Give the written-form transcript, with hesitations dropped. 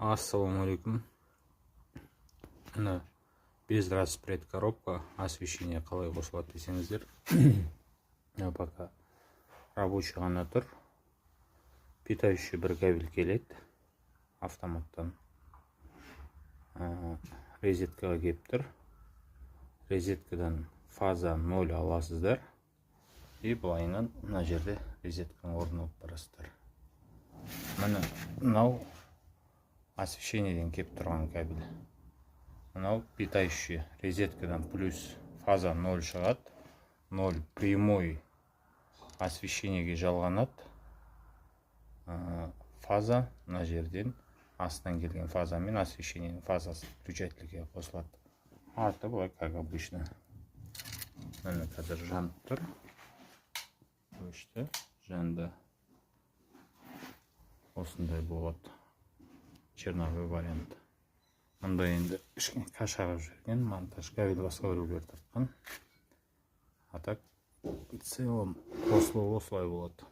Ассаламу алейкум. Мына безраспред коробка, освещение қалай қосылады десеңіздер. Пока рабочий ғана тұр. Питающий бір кабель келеді автоматтан. Розеткаға келіп тұр. Розеткадан фаза 0 аласыздар. И былайынан мына жерде розетканың орнын алып барасыздар. Мынау освещениеден келіп тұрған кабель. Мынау питающий розеткадан плюс фаза 0 шығады. 0 прямой освещениеге жалғанады. Фаза мына жерден астынан келген фазамен освещениенің фазасы включательге қосылады. Арты былай как обычно. Міне қазір жанып тұр. Өшті, жанды. Осындай болады. Черновой вариант. Мұнда енді кішкене қашарып жүрген монтаж кабель басқа біреулер тартқан. А так в целом қосылу осылай болады.